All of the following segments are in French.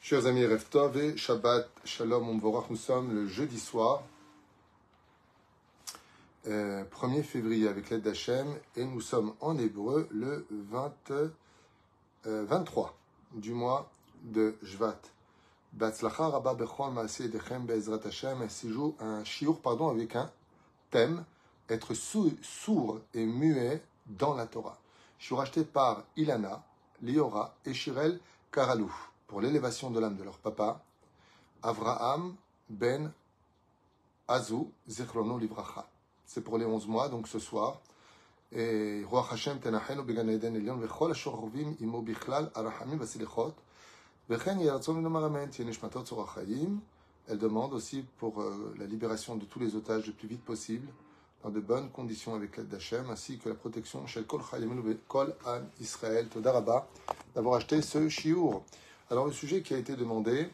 Chers amis, Erev Tov et Shabbat Shalom Umvorach, nous sommes le jeudi soir, 1er février avec l'aide d'Hachem, et nous sommes en hébreu le 23 du mois de Shvat. Batzlacha Rabba Bechol Maaseh Yedechem Be'ezrat Hashem, un shiur avec un thème, être sourd et muet dans la Torah. Shiur acheté par Ilana, Liora et Shirel Karalou, pour l'élévation de l'âme de leur papa, Avraham ben Azou, Zichrono Livracha. C'est pour les 11 mois, donc ce soir. Et Ruach Hashem tenachenu began Eden Elyon, vechol ashorvim imo bichlal arachamim vasilichot, vechen yeratzon minomar amen, tienishmatot tzorach hayim. Elle demande aussi pour la libération de tous les otages le plus vite possible, dans de bonnes conditions avec l'aide d'Hachem, ainsi que la protection chez Kol Chayimenu Kol Am Israël. Toda Rabba d'avoir acheté ce shiur. Alors le sujet qui a été demandé,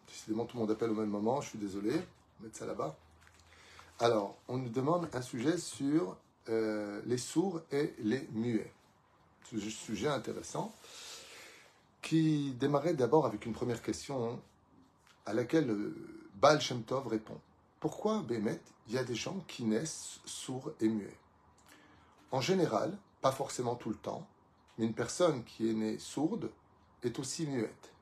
décidément tout le monde appelle au même moment, je suis désolé, on va mettre ça là-bas. Alors, on nous demande un sujet sur les sourds et les muets. Sujet intéressant, qui démarrait d'abord avec une première question à laquelle Baal Shem Tov répond. Pourquoi, Bémet, il y a des gens qui naissent sourds et muets? En général, pas forcément tout le temps, mais une personne qui est née sourde est aussi muette.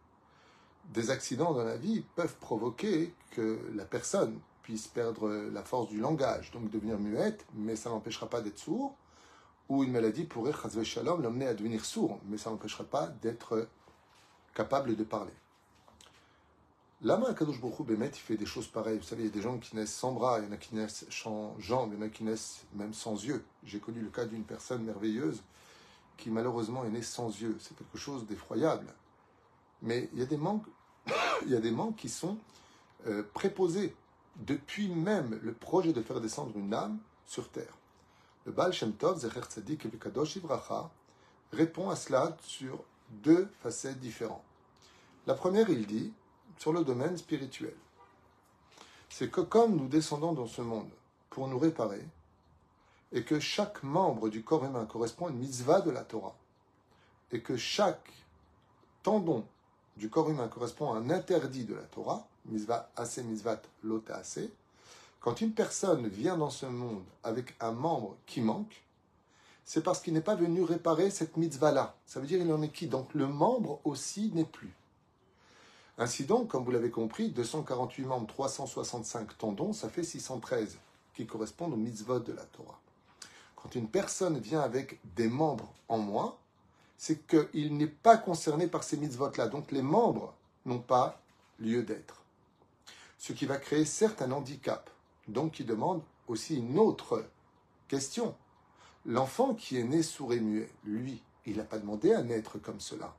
Des accidents dans la vie peuvent provoquer que la personne puisse perdre la force du langage, donc devenir muette, mais ça n'empêchera pas d'être sourd, ou une maladie pourrait, chas v'shalom, l'amener à devenir sourd, mais ça n'empêchera pas d'être capable de parler. Lama Akadosh Baruch Hu, Bémet, il fait des choses pareilles. Vous savez, il y a des gens qui naissent sans bras, il y en a qui naissent sans jambes, il y en a qui naissent même sans yeux. J'ai connu le cas d'une personne merveilleuse qui malheureusement est née sans yeux. C'est quelque chose d'effroyable. Mais il y a des manques, qui sont préposés depuis même le projet de faire descendre une âme sur terre. Le Baal Shem Tov, Zecher Tzadik et Bekadosh Ivracha, répond à cela sur deux facettes différentes. La première, il dit, sur le domaine spirituel. C'est que comme nous descendons dans ce monde pour nous réparer, et que chaque membre du corps humain correspond à une mitzvah de la Torah, et que chaque tendon du corps humain correspond à un interdit de la Torah, mitzvah assez, mitzvah lota assez, quand une personne vient dans ce monde avec un membre qui manque, c'est parce qu'il n'est pas venu réparer cette mitzvah-là. Ça veut dire qu'il en est qui? Donc le membre aussi n'est plus. Ainsi donc, comme vous l'avez compris, 248 membres, 365 tendons, ça fait 613, qui correspondent aux mitzvot de la Torah. Quand une personne vient avec des membres en moins, c'est qu'il n'est pas concerné par ces mitzvot-là. Donc les membres n'ont pas lieu d'être. Ce qui va créer certes un handicap, donc qui demande aussi une autre question. L'enfant qui est né sourd et muet, lui, il n'a pas demandé à naître comme cela.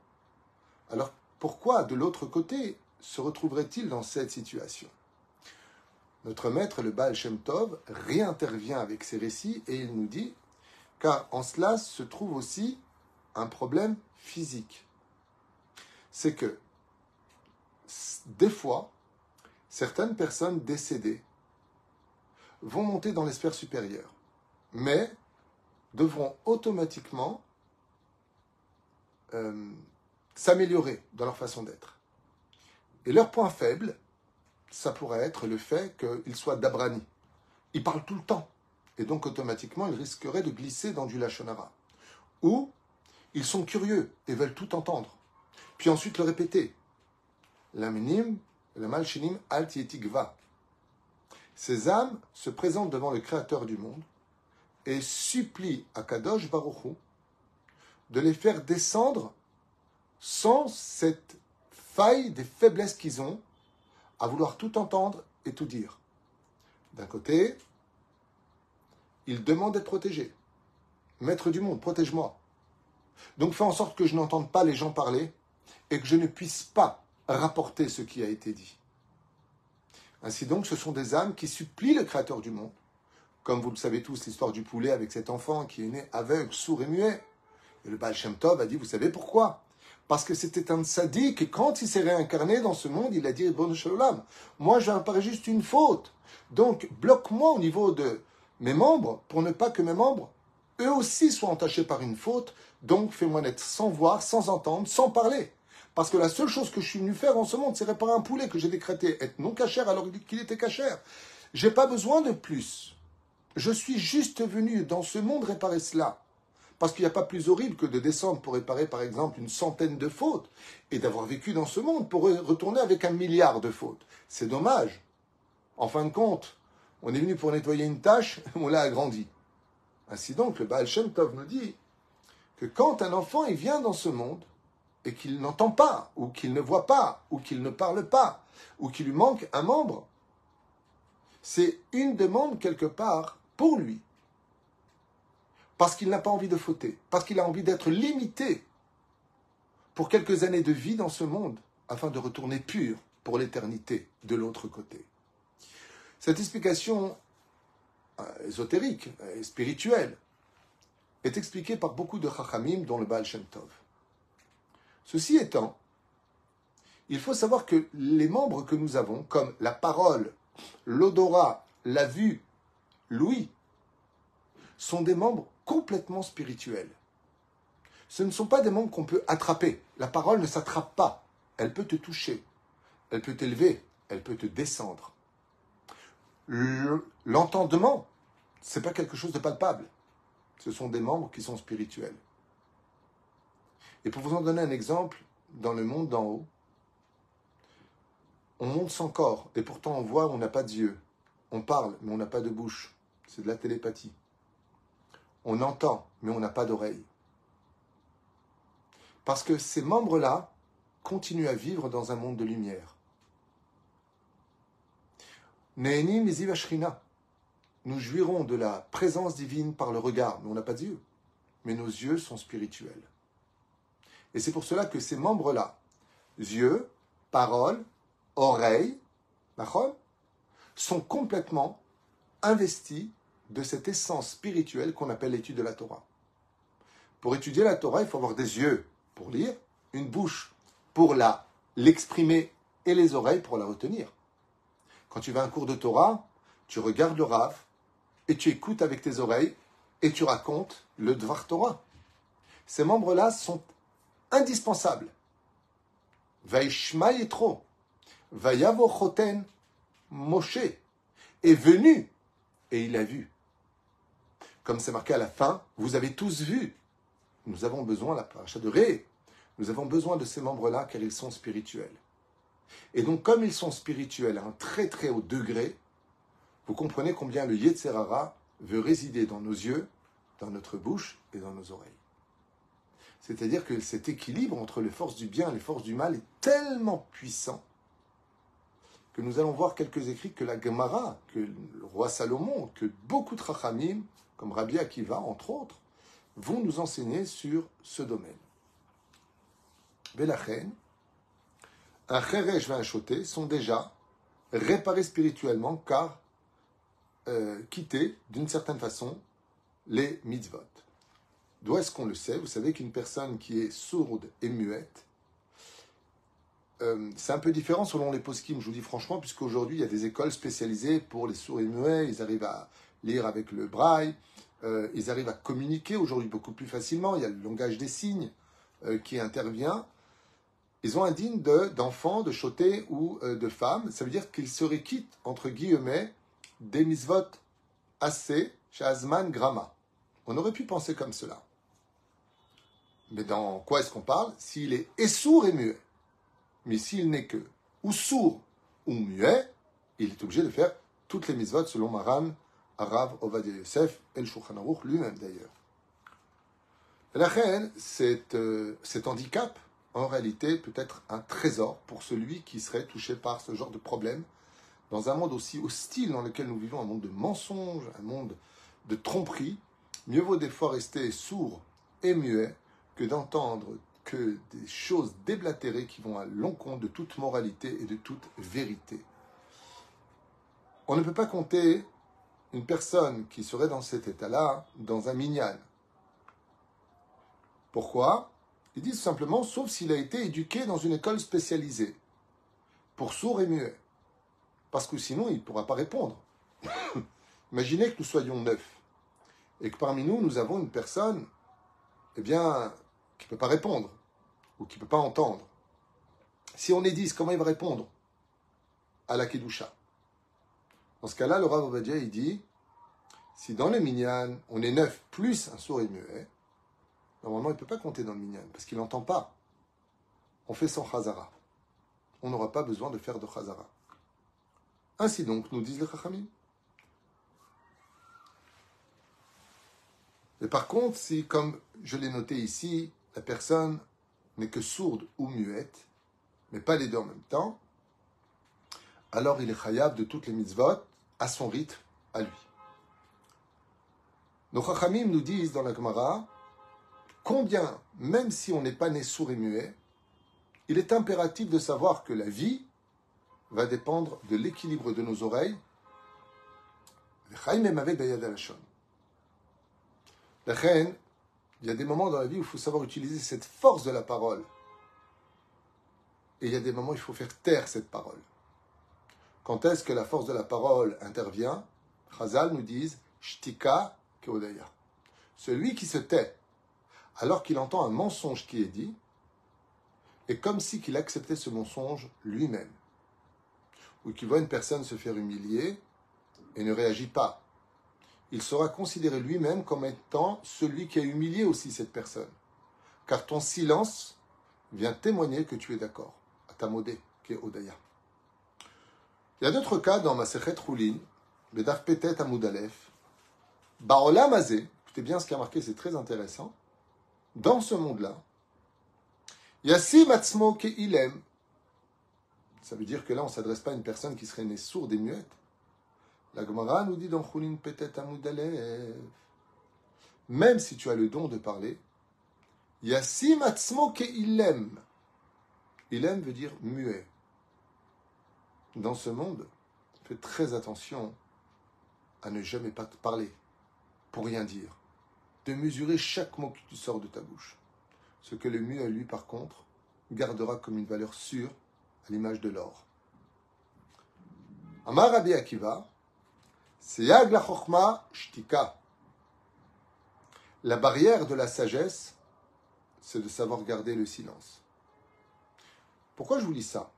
Alors pourquoi, de l'autre côté, se retrouverait-il dans cette situation? Notre maître, le Baal Shem Tov, réintervient avec ces récits et il nous dit, car en cela se trouve aussi un problème physique. C'est que, des fois, certaines personnes décédées vont monter dans les sphères supérieures, mais devront automatiquement s'améliorer dans leur façon d'être. Et leur point faible, ça pourrait être le fait qu'ils soient dabrani. Ils parlent tout le temps. Et donc, automatiquement, ils risqueraient de glisser dans du lachon hara. Ou, ils sont curieux et veulent tout entendre. Puis ensuite le répéter. L'aminim, le malchinim, alt yetikva. Ces âmes se présentent devant le Créateur du monde et supplient à Kadosh Baruch Hu de les faire descendre sans cette faille des faiblesses qu'ils ont à vouloir tout entendre et tout dire. D'un côté, ils demandent d'être protégés. Maître du monde, protège-moi. Donc fais en sorte que je n'entende pas les gens parler et que je ne puisse pas rapporter ce qui a été dit. Ainsi donc, ce sont des âmes qui supplient le Créateur du monde. Comme vous le savez tous, l'histoire du poulet avec cet enfant qui est né aveugle, sourd et muet. Et le Baal Shem Tov a dit, vous savez pourquoi? Parce que c'était un tzaddik et quand il s'est réincarné dans ce monde, il a dit, bon shalom, moi je réparais juste une faute. Donc, bloque-moi au niveau de mes membres pour ne pas que mes membres, eux aussi, soient entachés par une faute. Donc, fais-moi naître sans voir, sans entendre, sans parler. Parce que la seule chose que je suis venu faire en ce monde, c'est réparer un poulet que j'ai décrété être non cachère alors qu'il était cachère. Je n'ai pas besoin de plus. Je suis juste venu dans ce monde réparer cela. Parce qu'il n'y a pas plus horrible que de descendre pour réparer, par exemple, une centaine de fautes et d'avoir vécu dans ce monde pour retourner avec 1 milliard de fautes. C'est dommage. En fin de compte, on est venu pour nettoyer une tâche, on l'a agrandi. Ainsi donc, le Baal Shem Tov nous dit que quand un enfant il vient dans ce monde et qu'il n'entend pas, ou qu'il ne voit pas, ou qu'il ne parle pas, ou qu'il lui manque un membre, c'est une demande quelque part pour lui. Parce qu'il n'a pas envie de fauter, parce qu'il a envie d'être limité pour quelques années de vie dans ce monde, afin de retourner pur pour l'éternité de l'autre côté. Cette explication ésotérique et spirituelle est expliquée par beaucoup de Chachamim, dont le Baal Shem Tov. Ceci étant, il faut savoir que les membres que nous avons, comme la parole, l'odorat, la vue, l'ouïe, sont des membres complètement spirituels. Ce ne sont pas des membres qu'on peut attraper. La parole ne s'attrape pas. Elle peut te toucher, elle peut t'élever, elle peut te descendre. L'entendement, ce n'est pas quelque chose de palpable. Ce sont des membres qui sont spirituels. Et pour vous en donner un exemple, dans le monde d'en haut, on monte sans corps, et pourtant on voit, on n'a pas d'yeux. On parle, mais on n'a pas de bouche. C'est de la télépathie. On entend, mais on n'a pas d'oreille. Parce que ces membres-là continuent à vivre dans un monde de lumière. Ne'eni miziv ashrina. Nous jouirons de la présence divine par le regard, mais on n'a pas d'yeux. Mais nos yeux sont spirituels. Et c'est pour cela que ces membres-là, yeux, paroles, oreilles, sont complètement investis de cette essence spirituelle qu'on appelle l'étude de la Torah. Pour étudier la Torah, il faut avoir des yeux pour lire, une bouche pour l'exprimer et les oreilles pour la retenir. Quand tu vas à un cours de Torah, tu regardes le Rav et tu écoutes avec tes oreilles et tu racontes le Dvar Torah. Ces membres-là sont indispensables. Vaishma Yetro, Vayavo Choten, Moshe est venu et il a vu. Comme c'est marqué à la fin, vous avez tous vu. Nous avons besoin, la paracha de Ré, nous avons besoin de ces membres-là car ils sont spirituels. Et donc, comme ils sont spirituels à un très très haut degré, vous comprenez combien le Yetzer Hara veut résider dans nos yeux, dans notre bouche et dans nos oreilles. C'est-à-dire que cet équilibre entre les forces du bien et les forces du mal est tellement puissant que nous allons voir quelques écrits que la Gemara, que le roi Salomon, que beaucoup de Chachamim, comme Rabbi Akiva, entre autres, vont nous enseigner sur ce domaine. Belachen, un Cheresh et un Choté sont déjà réparés spirituellement car quittés d'une certaine façon les mitzvot. D'où est-ce qu'on le sait? Vous savez qu'une personne qui est sourde et muette, c'est un peu différent selon les poskim, je vous dis franchement, puisqu'aujourd'hui il y a des écoles spécialisées pour les sourds et muets, ils arrivent à lire avec le braille, ils arrivent à communiquer aujourd'hui beaucoup plus facilement, il y a le langage des signes qui intervient. Ils ont un digne d'enfants, de chotés ou de femmes, ça veut dire qu'ils seraient quittes, entre guillemets, des mitzvot assez, shazman grama. On aurait pu penser comme cela. Mais dans quoi est-ce qu'on parle? S'il est et sourd et muet. Mais s'il n'est que ou sourd ou muet, il est obligé de faire toutes les mitzvot selon Maran, Arav, Ovadia Yosef et le Shulchan Aruch lui-même d'ailleurs. La reine, cet handicap, en réalité, peut être un trésor pour celui qui serait touché par ce genre de problème, dans un monde aussi hostile dans lequel nous vivons, un monde de mensonges, un monde de tromperies. Mieux vaut des fois rester sourd et muet que d'entendre que des choses déblatérées qui vont à l'encontre de toute moralité et de toute vérité. On ne peut pas compter une personne qui serait dans cet état-là dans un minyan. Pourquoi? Ils disent simplement, sauf s'il a été éduqué dans une école spécialisée pour sourds et muets. Parce que sinon, il ne pourra pas répondre. Imaginez que nous soyons 9 et que parmi nous, nous avons une personne, qui ne peut pas répondre ou qui ne peut pas entendre. Si on est 10, comment il va répondre à la Kedusha? Dans ce cas-là, le Rav Ovadia, il dit, si dans le minyan, on est 9 plus un sourd et muet, normalement, il ne peut pas compter dans le minyan, parce qu'il n'entend pas. On fait son chazara. On n'aura pas besoin de faire de chazara. Ainsi donc, nous disent les Chachamim. Et par contre, si, comme je l'ai noté ici, la personne n'est que sourde ou muette, mais pas les deux en même temps, alors il est chayav de toutes les mitzvot à son rythme, à lui. Nos Chachamim nous disent dans la Gemara combien, même si on n'est pas né sourd et muet, il est impératif de savoir que la vie va dépendre de l'équilibre de nos oreilles. La reine, il y a des moments dans la vie où il faut savoir utiliser cette force de la parole. Et il y a des moments où il faut faire taire cette parole. Quand est-ce que la force de la parole intervient? Chazal nous disent Shtika keodaya. Celui qui se tait alors qu'il entend un mensonge qui est dit est comme si qu'il acceptait ce mensonge lui-même. Ou qu'il voit une personne se faire humilier et ne réagit pas. Il sera considéré lui-même comme étant celui qui a humilié aussi cette personne. Car ton silence vient témoigner que tu es d'accord. Atamodé, qui est Odaya. Il y a d'autres cas dans Masechet Choulin, Bedaf Petet Amoud Aleph, Baolam Azé, écoutez bien ce qui a marqué, c'est très intéressant. Dans ce monde-là, Yassim Atzmo Keilem, ça veut dire que là, on ne s'adresse pas à une personne qui serait née sourde et muette. La Gemara nous dit dans Choulin Petet Amoud Aleph, même si tu as le don de parler, Yassim Atzmo Keilem. Ilem veut dire muet. Dans ce monde, fais très attention à ne jamais pas te parler, pour rien dire, de mesurer chaque mot qui sort de ta bouche. Ce que le muet, lui, par contre, gardera comme une valeur sûre, à l'image de l'or. Amar Rabbi Akiva, Seyag la chokma shtika. La barrière de la sagesse, c'est de savoir garder le silence. Pourquoi je vous lis ça?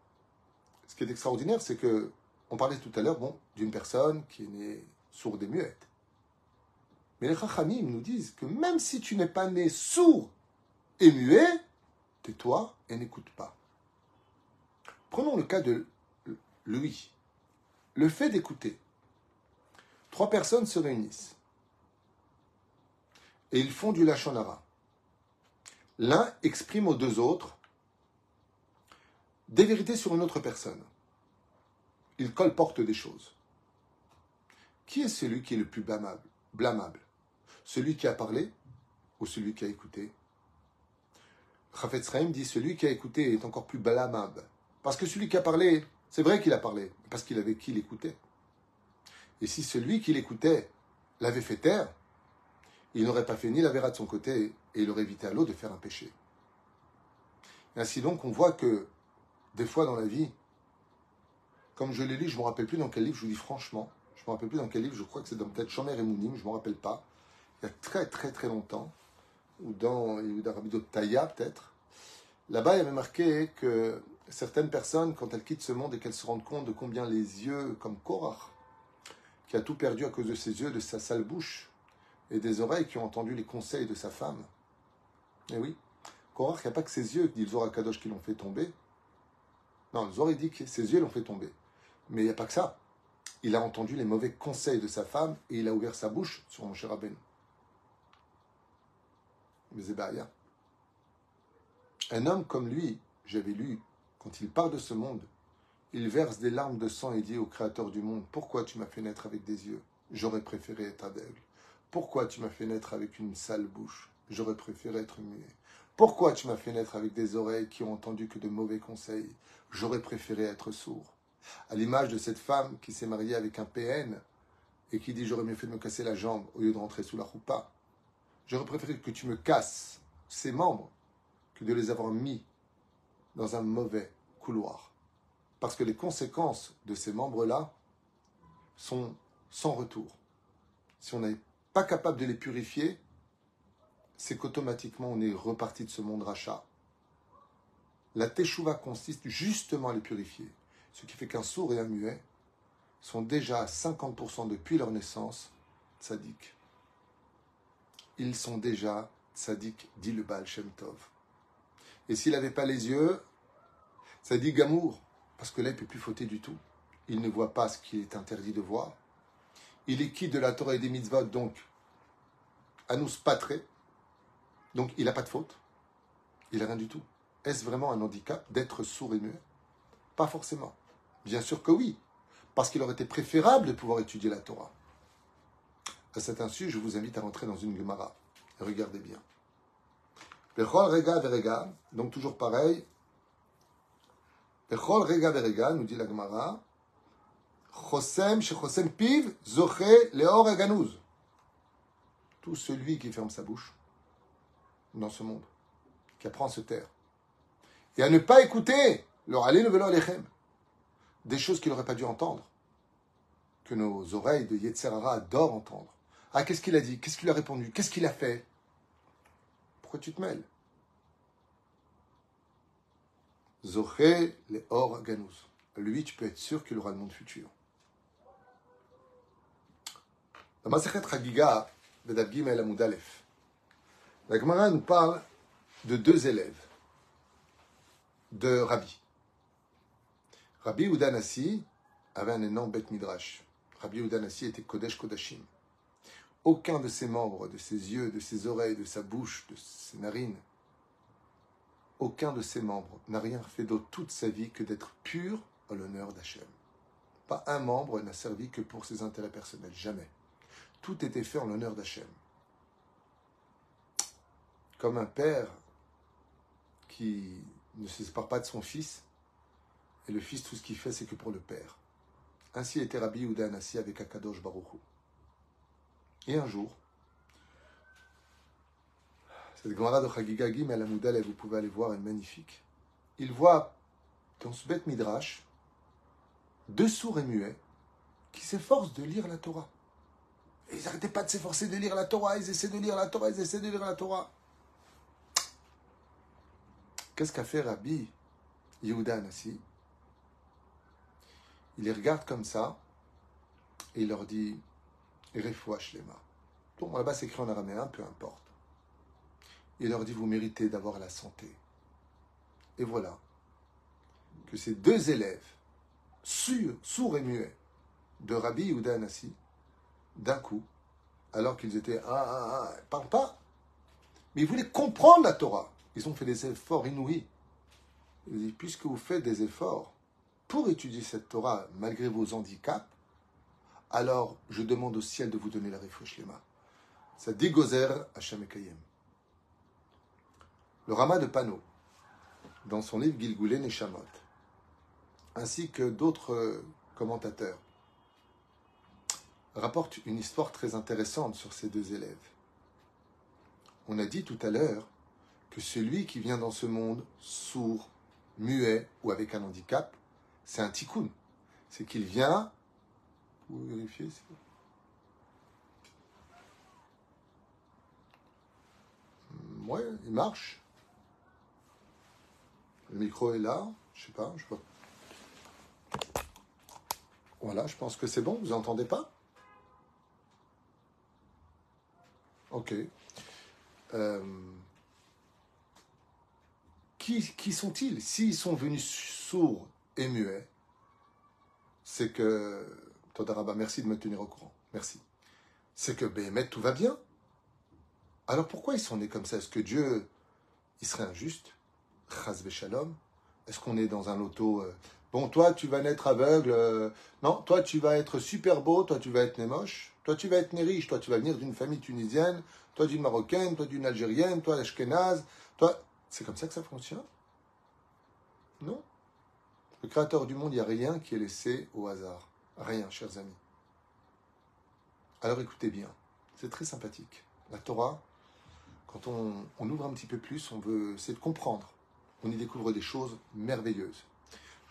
Ce qui est extraordinaire, c'est que on parlait tout à l'heure, d'une personne qui est née sourde et muette. Mais les Chachamim nous disent que même si tu n'es pas né sourd et muet, tais-toi et n'écoute pas. Prenons le cas de Louis. Le fait d'écouter. 3 personnes se réunissent et ils font du lachon hara. L'un exprime aux 2 autres des vérités sur une autre personne. Il colporte des choses. Qui est celui qui est le plus blâmable? Celui qui a parlé ou celui qui a écouté? Chafetz Chaim dit celui qui a écouté est encore plus blâmable. Parce que celui qui a parlé, c'est vrai qu'il a parlé, parce qu'il avait qui l'écoutait. Et si celui qui l'écoutait l'avait fait taire, il n'aurait pas fait ni la verra de son côté et il aurait évité à l'autre de faire un péché. Et ainsi donc, on voit que des fois dans la vie, comme je l'ai lu, je ne me rappelle plus dans quel livre, je vous dis franchement, je ne me rappelle plus dans quel livre, je crois que c'est dans peut-être Shomer et Mounim, je ne me rappelle pas, il y a très très très longtemps, ou dans Rabbi Taya peut-être, là-bas il y avait marqué que certaines personnes, quand elles quittent ce monde et qu'elles se rendent compte de combien les yeux, comme Korach, qui a tout perdu à cause de ses yeux, de sa sale bouche, et des oreilles qui ont entendu les conseils de sa femme. Et oui, Korach, il n'y a pas que ses yeux, dit le Zohar Kadosh, qui l'ont fait tomber. Non, le Zohar dit que ses yeux l'ont fait tomber. Mais il n'y a pas que ça. Il a entendu les mauvais conseils de sa femme et il a ouvert sa bouche sur Moshe Rabbeinu. Mais c'est Bahia. Un homme comme lui, j'avais lu, quand il part de ce monde, il verse des larmes de sang et dit au Créateur du monde, pourquoi tu m'as fait naître avec des yeux? J'aurais préféré être aveugle. Pourquoi tu m'as fait naître avec une sale bouche? J'aurais préféré être muet. Pourquoi tu m'as fait naître avec des oreilles qui ont entendu que de mauvais conseils? J'aurais préféré être sourd. À l'image de cette femme qui s'est mariée avec un PN et qui dit j'aurais mieux fait de me casser la jambe au lieu de rentrer sous la roupa. J'aurais préféré que tu me casses ses membres que de les avoir mis dans un mauvais couloir. Parce que les conséquences de ces membres-là sont sans retour. Si on n'est pas capable de les purifier, c'est qu'automatiquement on est reparti de ce monde rachat. La teshuva consiste justement à les purifier. Ce qui fait qu'un sourd et un muet sont déjà à 50% depuis leur naissance tzaddik. Ils sont déjà tzaddik, dit le Baal Shem Tov. Et s'il n'avait pas les yeux, tzaddik gamour, parce que là, il ne peut plus fauter du tout. Il ne voit pas ce qui est interdit de voir. Il est quitte de la Torah et des mitzvot, donc anus patre, donc il n'a pas de faute. Il n'a rien du tout. Est-ce vraiment un handicap d'être sourd et muet? Pas forcément. Bien sûr que oui, parce qu'il aurait été préférable de pouvoir étudier la Torah. À cet insu, je vous invite à rentrer dans une Gemara. Regardez bien. Bechol rega verega, donc toujours pareil. Bechol rega verega, nous dit la Gemara. Chosem shechosem piv zoche leor aganuz. Tout celui qui ferme sa bouche dans ce monde, qui apprend à se taire et à ne pas écouter leur aller le velo alechem, des choses qu'il n'aurait pas dû entendre, que nos oreilles de Yetzer Hara adorent entendre. Ah, qu'est-ce qu'il a dit? Qu'est-ce qu'il a répondu? Qu'est-ce qu'il a fait? Pourquoi tu te mêles? Zoché le or ganous. Lui, tu peux être sûr qu'il aura le monde futur. Dans Masechet Chagiga, Bedav Gimel Amud Aleph, la Gemara nous parle de deux élèves de Rabbi. Rabbi Yehuda Nassi avait un énorme Beth Midrash. Rabbi Yehuda Nassi était Kodesh Kodashim. Aucun de ses membres, de ses yeux, de ses oreilles, de sa bouche, de ses narines, aucun de ses membres n'a rien fait d'autre toute sa vie que d'être pur à l'honneur d'Hachem. Pas un membre n'a servi que pour ses intérêts personnels, jamais. Tout était fait en l'honneur d'Hachem. Comme un père qui ne se sépare pas de son fils, et le fils, tout ce qu'il fait, c'est que pour le père. Ainsi était Rabbi Yehuda Nassi avec Akadosh Baruch Hu. Et un jour, cette Gemara de Chagiga Gimel Amud Aleph, vous pouvez aller voir, elle est magnifique. Il voit dans ce Beth Midrash deux sourds et muets qui s'efforcent de lire la Torah. Et ils n'arrêtaient pas de s'efforcer de lire la Torah, ils essaient de lire la Torah, ils essaient de lire la Torah. Qu'est-ce qu'a fait Rabbi Yehuda Nassi? Il les regarde comme ça et il leur dit Refoua Shlema. Bon, là-bas c'est écrit en araméen, peu importe. Il leur dit vous méritez d'avoir la santé. Et voilà que ces deux élèves, sourds et muets, de Rabbi Yehuda Nassi, d'un coup, alors qu'ils étaient ils parlent pas, mais ils voulaient comprendre la Torah. Ils ont fait des efforts inouïs. Il dit puisque vous faites des efforts pour étudier cette Torah malgré vos handicaps, alors je demande au ciel de vous donner la Refoua Shlema. Ça dit Gozer Hashem Ekayem. Le Rama de Pano, dans son livre Gilgulei Neshamot, ainsi que d'autres commentateurs, rapportent une histoire très intéressante sur ces deux élèves. On a dit tout à l'heure que celui qui vient dans ce monde sourd, muet ou avec un handicap, c'est un tikkun. C'est qu'il vient... Vous vérifiez si... Ouais, il marche. Le micro est là. Je sais pas. Voilà, je pense que c'est bon. Vous entendez pas? Ok. Qui sont-ils? S'ils sont venus sourds et muets, c'est que... Todarabah, merci de me tenir au courant. Merci. C'est que, Béhémet, tout va bien. Alors pourquoi ils sont nés comme ça? Est-ce que Dieu, il serait injuste? Chas v'shalom. Est-ce qu'on est dans un loto bon, toi, tu vas naître aveugle. Non, toi, tu vas être super beau. Toi, tu vas être né moche. Toi, tu vas être né riche. Toi, tu vas venir d'une famille tunisienne. Toi, d'une marocaine. Toi, d'une algérienne. Toi, ashkénaze. Toi, c'est comme ça que ça fonctionne? Non. Le créateur du monde, il n'y a rien qui est laissé au hasard. Rien, chers amis. Alors écoutez bien. C'est très sympathique. La Torah, quand on ouvre un petit peu plus, on veut essayer de comprendre. On y découvre des choses merveilleuses.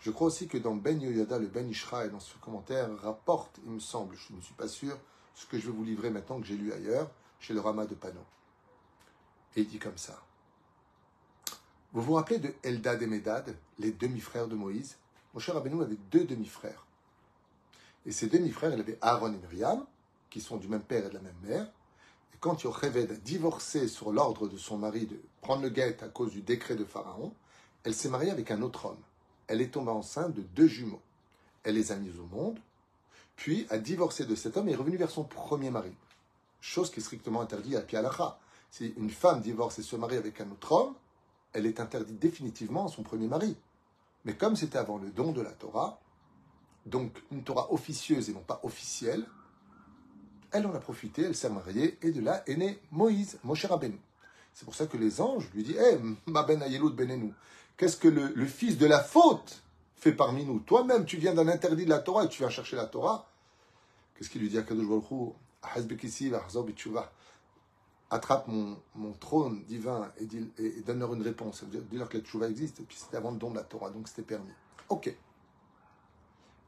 Je crois aussi que dans Ben Yoyada, le Ben Ishraï, dans ce commentaire, rapporte, il me semble, je ne suis pas sûr, ce que je vais vous livrer maintenant que j'ai lu ailleurs, chez le Rama de Pano. Et il dit comme ça. Vous vous rappelez de Eldad et Médad, les demi-frères de Moïse? Moshe Rabbeinu avait deux demi-frères. Et ces demi-frères, il avait Aaron et Myriam, qui sont du même père et de la même mère. Et quand Yocheved a divorcé sur l'ordre de son mari de prendre le guet à cause du décret de Pharaon, elle s'est mariée avec un autre homme. Elle est tombée enceinte de deux jumeaux. Elle les a mis au monde, puis a divorcé de cet homme et est revenue vers son premier mari. Chose qui est strictement interdite à Pi Halacha. Si une femme divorce et se marie avec un autre homme, elle est interdite définitivement à son premier mari. Mais comme c'était avant le don de la Torah, donc une Torah officieuse et non pas officielle, elle en a profité, elle s'est mariée, et de là est né Moïse, Moshe Rabbeinu. C'est pour ça que les anges lui disent « Eh, ma ben ayelout benenu, qu'est-ce que le fils de la faute fait parmi nous? Toi-même, tu viens d'un interdit de la Torah et tu viens chercher la Torah. » Qu'est-ce qu'il lui dit à Kadosh Baruch Hu? « Hasbekisi v'achzor b'tshuvah. » Attrape mon trône divin et donne-leur une réponse. Dis-leur que la tchouva existe, et puis c'était avant le don de la Torah, donc c'était permis. Ok.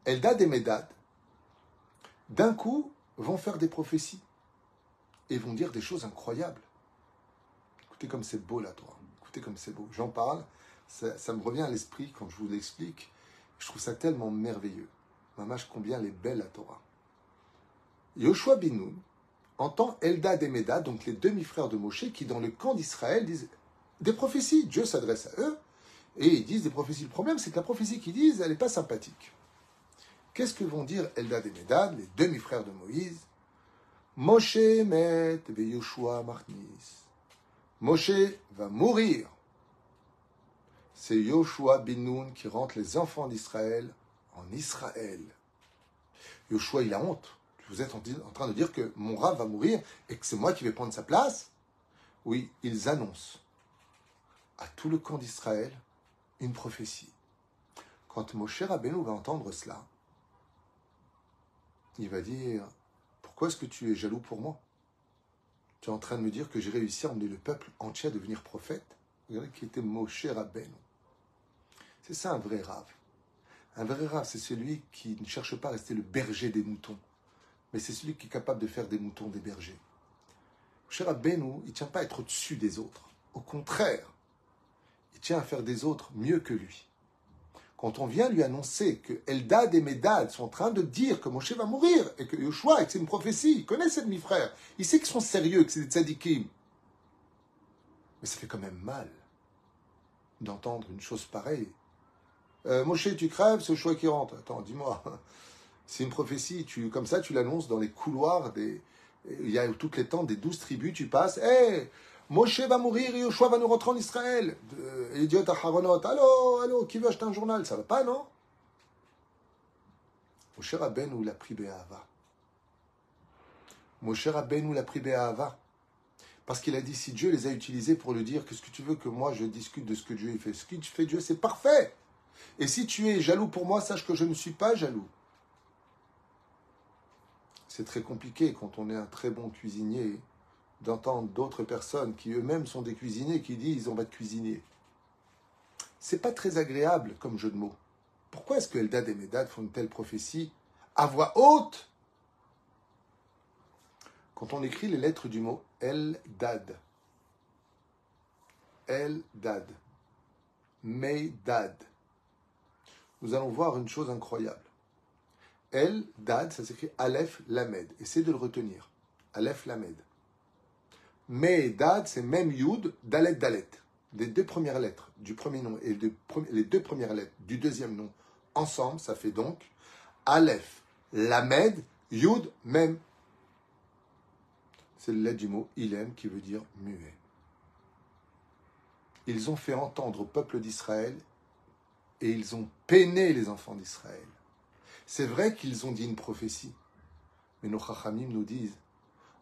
Eldad et Médad, d'un coup, vont faire des prophéties et vont dire des choses incroyables. Écoutez comme c'est beau la Torah. Écoutez comme c'est beau. J'en parle, ça me revient à l'esprit quand je vous l'explique. Je trouve ça tellement merveilleux. Mamash, combien elle est belle la Torah. Yoshua bin Nun entend Eldad et Médad, donc les demi-frères de Moshe, qui dans le camp d'Israël disent des prophéties. Dieu s'adresse à eux et ils disent des prophéties. Le problème, c'est que la prophétie qu'ils disent, elle n'est pas sympathique. Qu'est-ce que vont dire Eldad et Médad, les demi-frères de Moïse? Moshe met ve Yoshua machnis. Moshe va mourir. C'est Yoshua bin Nun qui rentre les enfants d'Israël en Israël. Yoshua, il a honte. Vous êtes en train de dire que mon Rav va mourir et que c'est moi qui vais prendre sa place? Oui, ils annoncent à tout le camp d'Israël une prophétie. Quand Moshe Rabbeinu va entendre cela, il va dire « Pourquoi est-ce que tu es jaloux pour moi? Tu es en train de me dire que j'ai réussi à emmener le peuple entier à devenir prophète ?» Regardez qui était Moshe Rabbeinu. C'est ça un vrai Rav. Un vrai Rav, c'est celui qui ne cherche pas à rester le berger des moutons, mais c'est celui qui est capable de faire des moutons des bergers. Moshe Rabbeinu, il ne tient pas à être au-dessus des autres. Au contraire, il tient à faire des autres mieux que lui. Quand on vient lui annoncer que Eldad et Médad sont en train de dire que Moshe va mourir et que Yoshua, et que c'est une prophétie, il connaît ses demi-frères, il sait qu'ils sont sérieux, que c'est des tzadikim. Mais ça fait quand même mal d'entendre une chose pareille. Moshe, tu crèves, c'est Yoshua qui rentre. Attends, dis-moi, c'est une prophétie, comme ça tu l'annonces dans les couloirs, il y a toutes les tentes des 12 tribus, tu passes, hé, Moshe va mourir et Yoshua va nous rentrer en Israël. Idiot à Haronot. Allô, qui veut acheter un journal? Ça va pas, non? Moshe Rabbeinu l'a pris Be'ahava. Moshe Rabbeinu l'a pris Be'ahava. Parce qu'il a dit, si Dieu les a utilisés pour lui dire, qu'est-ce que tu veux que moi je discute de ce que Dieu fait? Ce qu'il fait Dieu, c'est parfait. Et si tu es jaloux pour moi, sache que je ne suis pas jaloux. C'est très compliqué quand on est un très bon cuisinier d'entendre d'autres personnes qui eux-mêmes sont des cuisiniers qui disent on va te cuisiner. C'est pas très agréable comme jeu de mots. Pourquoi est-ce que Eldad et Médad font une telle prophétie à voix haute? Quand on écrit les lettres du mot Eldad, Eldad, Médad, nous allons voir une chose incroyable. Eldad, ça s'écrit Aleph Lamed. Essayez de le retenir. Aleph Lamed. Médad, c'est même Yud, Dalet, Dalet. Les deux premières lettres du premier nom et les deux premières lettres du deuxième nom, ensemble, ça fait donc Aleph, Lamed, Yud, Mem. C'est la lettre du mot Ilem qui veut dire muet. Ils ont fait entendre au peuple d'Israël et ils ont peiné les enfants d'Israël. C'est vrai qu'ils ont dit une prophétie, mais nos chachamim nous disent,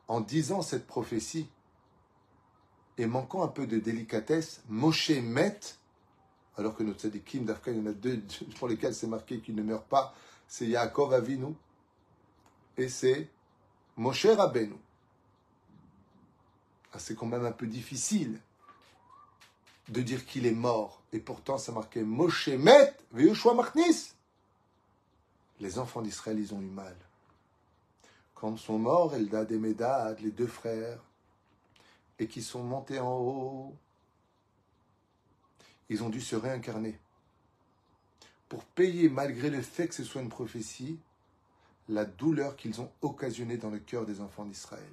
en disant cette prophétie, et manquant un peu de délicatesse, Moshe met, alors que notre tzadikim, d'Afka, il y en a deux pour lesquels c'est marqué qu'il ne meurt pas, c'est Yaakov Avinu, et c'est Moshe Rabbeinu. Ah, c'est quand même un peu difficile de dire qu'il est mort, et pourtant ça marquait Moshe met, Yoshua machnis. Les enfants d'Israël, ils ont eu mal. Quand sont morts Eldad et Médad, les deux frères, et qui sont montés en haut, ils ont dû se réincarner pour payer, malgré le fait que ce soit une prophétie, la douleur qu'ils ont occasionnée dans le cœur des enfants d'Israël.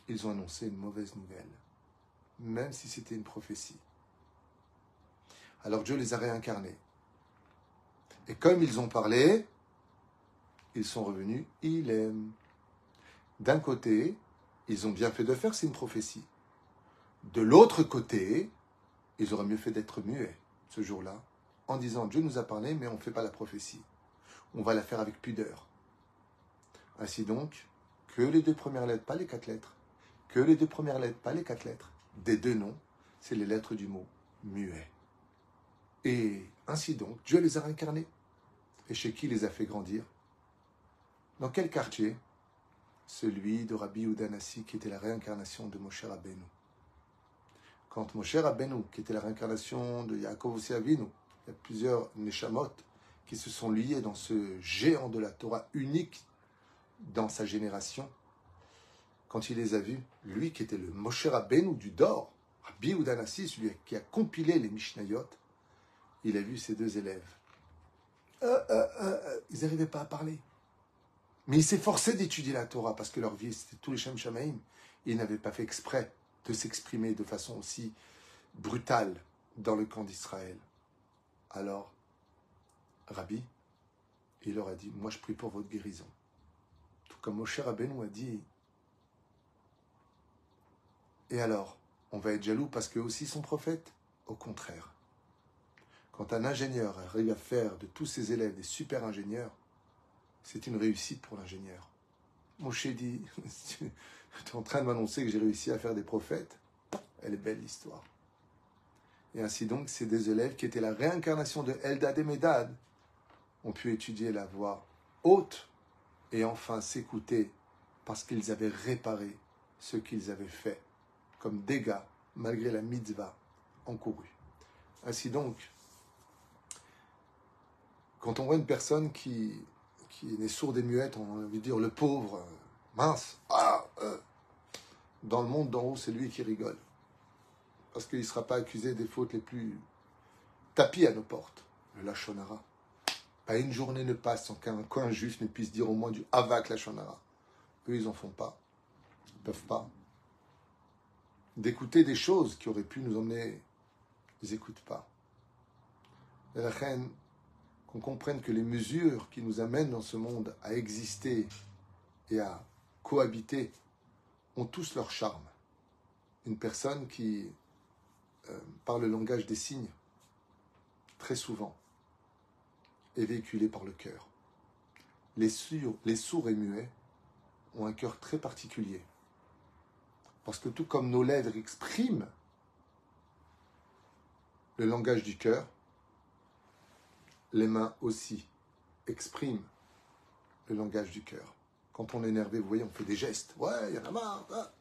Ils ont annoncé une mauvaise nouvelle, même si c'était une prophétie. Alors Dieu les a réincarnés. Et comme ils ont parlé, ils sont revenus ilem. D'un côté, ils ont bien fait de faire, c'est une prophétie. De l'autre côté, ils auraient mieux fait d'être muets ce jour-là, en disant Dieu nous a parlé, mais on ne fait pas la prophétie. On va la faire avec pudeur. Ainsi donc, que les 2 premières lettres, pas les 4 lettres, que les 2 premières lettres, pas les 4 lettres, des 2 noms, c'est les lettres du mot muet. Et ainsi donc, Dieu les a réincarnés. Et chez qui les a fait grandir? Dans quel quartier? Celui de Rabbi Yehuda Hanassi, qui était la réincarnation de Moshe Rabbeinu. Quand Moshe Rabbeinu, qui était la réincarnation de Yaakov aussi Avinu, il y a plusieurs neshamot qui se sont liés dans ce géant de la Torah unique dans sa génération. Quand il les a vus, lui qui était le Moshe Rabbeinu du Dor, Rabbi Yehuda Hanassi, celui qui a compilé les Mishnayot, il a vu ses 2 élèves. Ils n'arrivaient pas à parler. Mais ils s'efforçaient d'étudier la Torah parce que leur vie, c'était tous les Shem Shamaïm. Ils n'avaient pas fait exprès de s'exprimer de façon aussi brutale dans le camp d'Israël. Alors, Rabbi, il leur a dit, moi je prie pour votre guérison. Tout comme Moshe Rabbeinu a dit, et alors, on va être jaloux parce qu'eux aussi sont prophètes? Au contraire. Quand un ingénieur arrive à faire de tous ses élèves des super ingénieurs, c'est une réussite pour l'ingénieur. Moshe dit, tu es en train de m'annoncer que j'ai réussi à faire des prophètes? Elle est belle l'histoire. Et ainsi donc, ces 2 élèves qui étaient la réincarnation de Eldad et Medad ont pu étudier la voix haute et enfin s'écouter parce qu'ils avaient réparé ce qu'ils avaient fait comme dégâts malgré la mitzvah encourue. Ainsi donc, quand on voit une personne qui est sourde et muette, on a envie de dire le pauvre, mince, dans le monde d'en haut, c'est lui qui rigole. Parce qu'il ne sera pas accusé des fautes les plus tapies à nos portes. Le lashon hara. Pas une journée ne passe sans qu'un juif ne puisse dire au moins du avak lashon hara. Eux, ils n'en font pas. Ils ne peuvent pas. D'écouter des choses qui auraient pu nous emmener, ils n'écoutent pas. Et la reine, qu'on comprenne que les mesures qui nous amènent dans ce monde à exister et à cohabiter ont tous leur charme. Une personne qui parle le langage des signes, très souvent, est véhiculée par le cœur. Les sourds et muets ont un cœur très particulier. Parce que tout comme nos lèvres expriment le langage du cœur, les mains aussi expriment le langage du cœur. Quand on est énervé, vous voyez, on fait des gestes. Ouais, il y en a marre. Ah.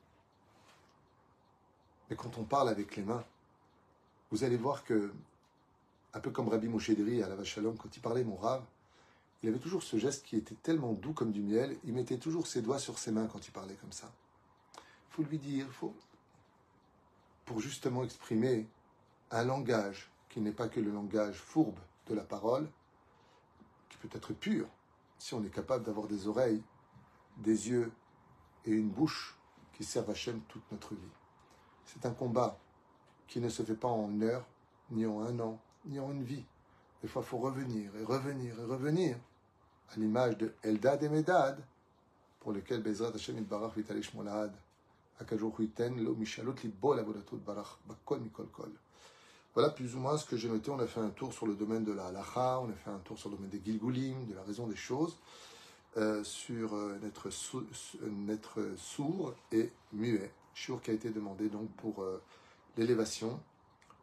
Mais quand on parle avec les mains, vous allez voir que, un peu comme Rabbi Moshe Deri à la Vache Shalom, quand il parlait mon Rav, il avait toujours ce geste qui était tellement doux comme du miel. Il mettait toujours ses doigts sur ses mains quand il parlait comme ça. Il faut lui dire, pour justement exprimer un langage qui n'est pas que le langage fourbe de la parole, qui peut être pur, si on est capable d'avoir des oreilles, des yeux et une bouche qui servent à Hachem toute notre vie. C'est un combat qui ne se fait pas en une heure, ni en un an, ni en une vie. Des fois, il faut revenir et revenir et revenir à l'image de Eldad et Medad, pour lequel Bezrat Hashem Yitbarach Vitale Shmo Lahad, Akadosh Hu Yiten Lo Mishalot Libo Lavodato Barach Bakol Mikol Kol. Voilà plus ou moins ce que j'ai noté. On a fait un tour sur le domaine de la halacha, on a fait un tour sur le domaine des gilgulim, de la raison des choses, sur n'être sourd et muet. Shur qui a été demandé donc pour l'élévation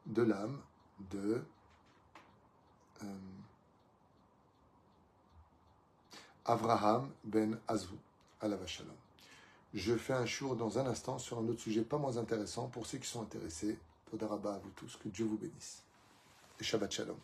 de l'âme de Avraham ben Azou, à la Vache Shalom. Je fais un shur dans un instant sur un autre sujet pas moins intéressant pour ceux qui sont intéressés. Toda Rabba à vous tous, que Dieu vous bénisse. Et Shabbat Shalom.